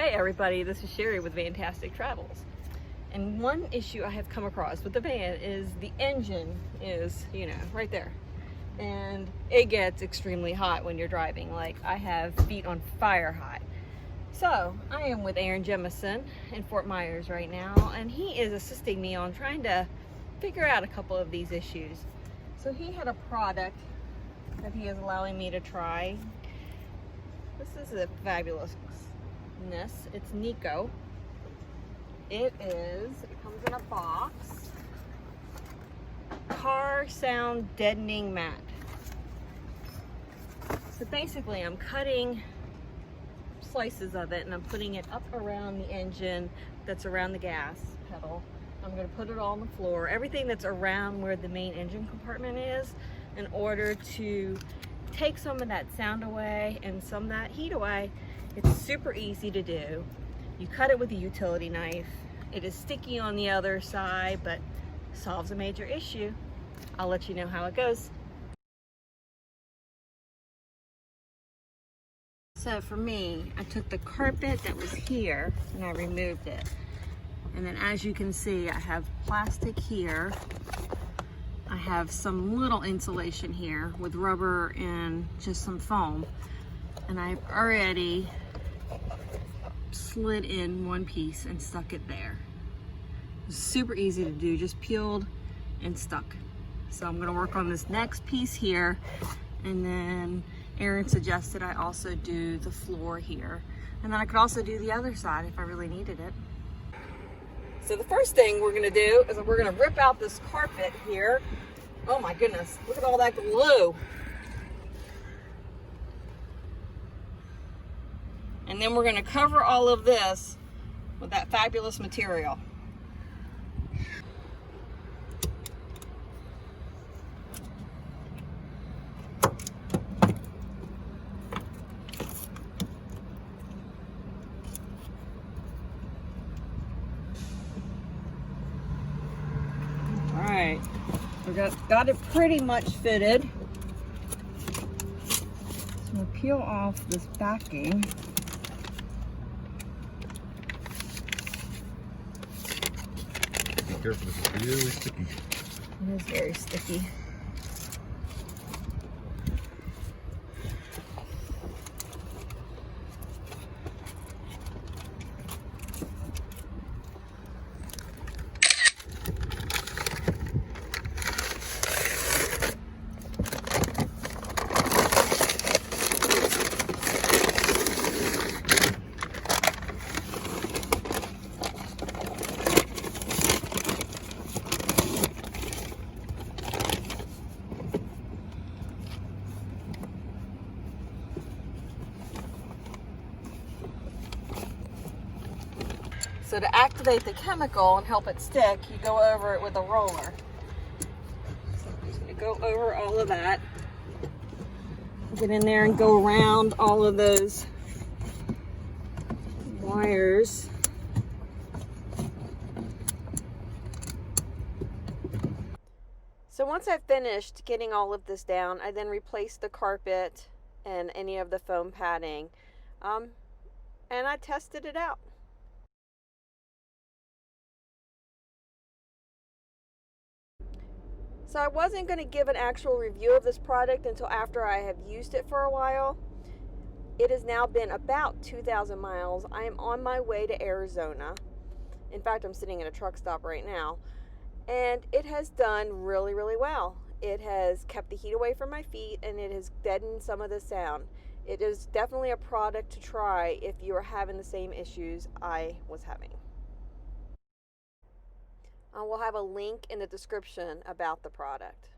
Hey everybody, this is Sherry with Fantastic Travels. And one issue I have come across with the van is the engine is, right there. And it gets extremely hot when you're driving. Like, I have feet on fire hot. So I am with Aaron Jemison in Fort Myers right now, and he is assisting me on trying to figure out a couple of these issues. So he had a product that he is allowing me to try. This is a fabulousness. It's Nico. It comes in a box. Car sound deadening mat. So basically I'm cutting slices of it and I'm putting it up around the engine that's around the gas pedal. I'm going to put it all on the floor, everything that's around where the main engine compartment is, in order to take some of that sound away and some of that heat away. It's super easy to do. You cut it with a utility knife. It is sticky on the other side, but solves a major issue. I'll let you know how it goes. So for me, I took the carpet that was here and I removed it. And then as you can see, I have plastic here. I have some little insulation here with rubber and just some foam. And I've already slid in one piece and stuck it there. It's super easy to do, just peeled and stuck. So I'm gonna work on this next piece here, and then Aaron suggested I also do the floor here. And then I could also do the other side if I really needed it. So the first thing we're gonna do is we're gonna rip out this carpet here. Oh my goodness, look at all that glue. And then we're gonna cover all of this with that fabulous material. All right, we got it pretty much fitted. So we'll peel off this backing. Be careful, this is really sticky. It is very sticky. So to activate the chemical and help it stick, you go over it with a roller. So I'm just going to go over all of that. Get in there and go around all of those wires. So once I've finished getting all of this down, I then replaced the carpet and any of the foam padding. And I tested it out. So I wasn't going to give an actual review of this product until after I have used it for a while. It has now been about 2,000 miles. I am on my way to Arizona. In fact, I'm sitting in a truck stop right now. And it has done really, really well. It has kept the heat away from my feet and it has deadened some of the sound. It is definitely a product to try if you are having the same issues I was having. We'll have a link in the description about the product.